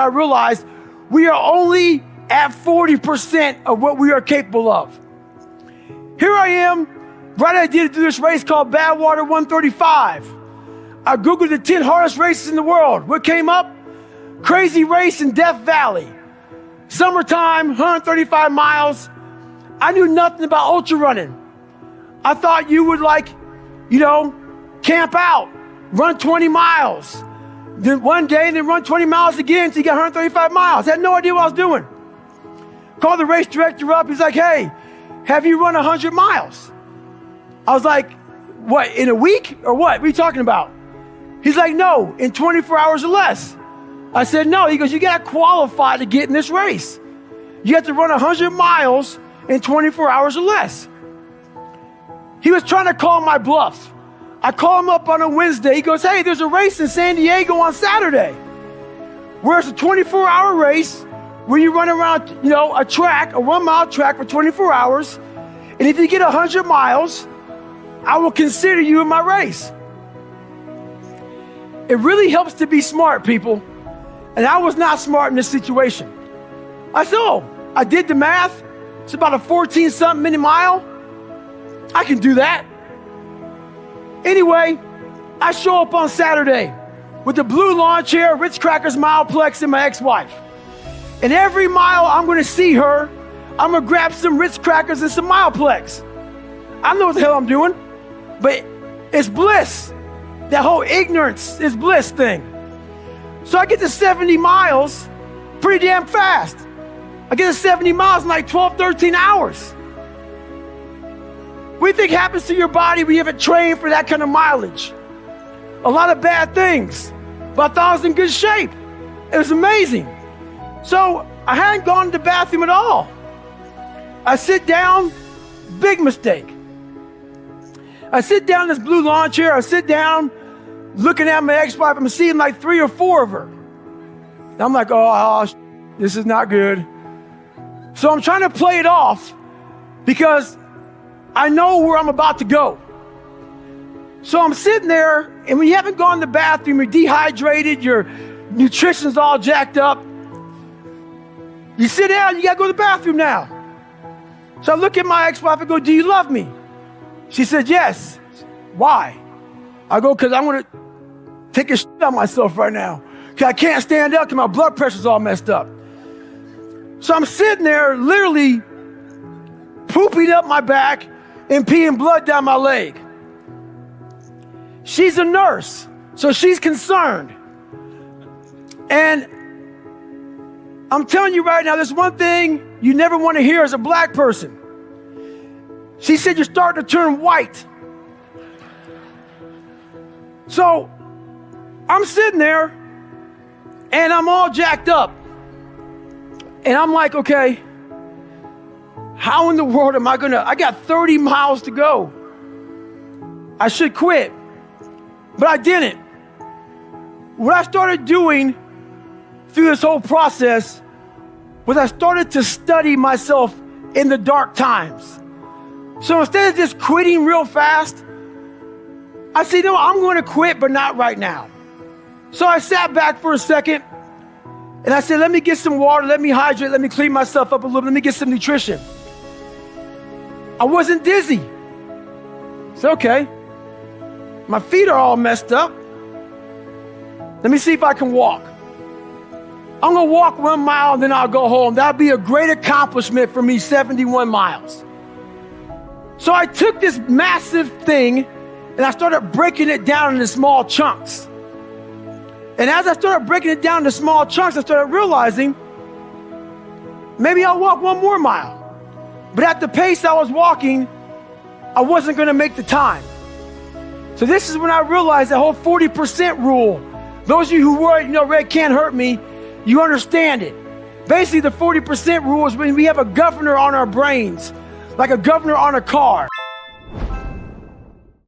I realized we are only at 40% of what we are capable of. Here I am, right idea to do this race called Badwater 135. I Googled the 10 hardest races in the world. What came up? Crazy race in Death Valley. Summertime, 135 miles. I knew nothing about ultra running. I thought you would camp out, run 20 miles. Then one day, then run 20 miles again until you get 135 miles. I had no idea what I was doing. Called the race director up. He's like, hey, have you run 100 miles? I was like, what, in a week or what? What are you talking about? He's like, no, in 24 hours or less. I said, no. He goes, you got to qualify to get in this race. You have to run 100 miles in 24 hours or less. He was trying to call my bluff. I call him up on a Wednesday. He goes, hey, there's a race in San Diego on Saturday where it's a 24-hour race where you run around, a track, a 1-mile track for 24 hours. And if you get 100 miles, I will consider you in my race. It really helps to be smart, people. And I was not smart in this situation. I said, I did the math. It's about a 14-something minute mile. I can do that. Anyway, I show up on Saturday with the blue lawn chair, Ritz Crackers Mileplex, and my ex-wife. And every mile I'm going to see her, I'm going to grab some Ritz Crackers and some Mileplex. I know what the hell I'm doing, but it's bliss. That whole ignorance is bliss thing. So I get to 70 miles pretty damn fast. I get to 70 miles in like 12, 13 hours. What do you think happens to your body when you haven't trained for that kind of mileage? A lot of bad things. But I thought I was in good shape. It was amazing. So I hadn't gone to the bathroom at all. I sit down, big mistake. I sit down in this blue lawn chair. I sit down, looking at my ex-wife. I'm seeing like 3 or 4 of her. And I'm like, this is not good. So I'm trying to play it off because I know where I'm about to go. So I'm sitting there, and when you haven't gone to the bathroom, you're dehydrated, your nutrition's all jacked up. You sit down, you gotta go to the bathroom now. So I look at my ex-wife and go, do you love me? She said, yes. Why? I go, because I want to take a shit on myself right now. Because I can't stand up because my blood pressure's all messed up. So I'm sitting there literally pooping up my back and peeing blood down my leg. She's a nurse, so she's concerned. And I'm telling you right now, there's one thing you never want to hear as a black person. She said, you're starting to turn white. So I'm sitting there and I'm all jacked up. And I'm like, okay, how in the world am I I got 30 miles to go. I should quit, but I didn't. What I started doing through this whole process was I started to study myself in the dark times. So instead of just quitting real fast, I said, no, I'm going to quit, but not right now. So I sat back for a second and I said, let me get some water, let me hydrate, let me clean myself up a little bit, let me get some nutrition. I wasn't dizzy. It's okay. My feet are all messed up. Let me see if I can walk. I'm going to walk 1 mile and then I'll go home. That'll be a great accomplishment for me, 71 miles. So I took this massive thing and I started breaking it down into small chunks. And as I started breaking it down into small chunks, I started realizing maybe I'll walk 1 more mile. But at the pace I was walking, I wasn't going to make the time. So this is when I realized that whole 40% rule. Those of you who worry, red can't hurt me, you understand it. Basically, the 40% rule is when we have a governor on our brains, like a governor on a car.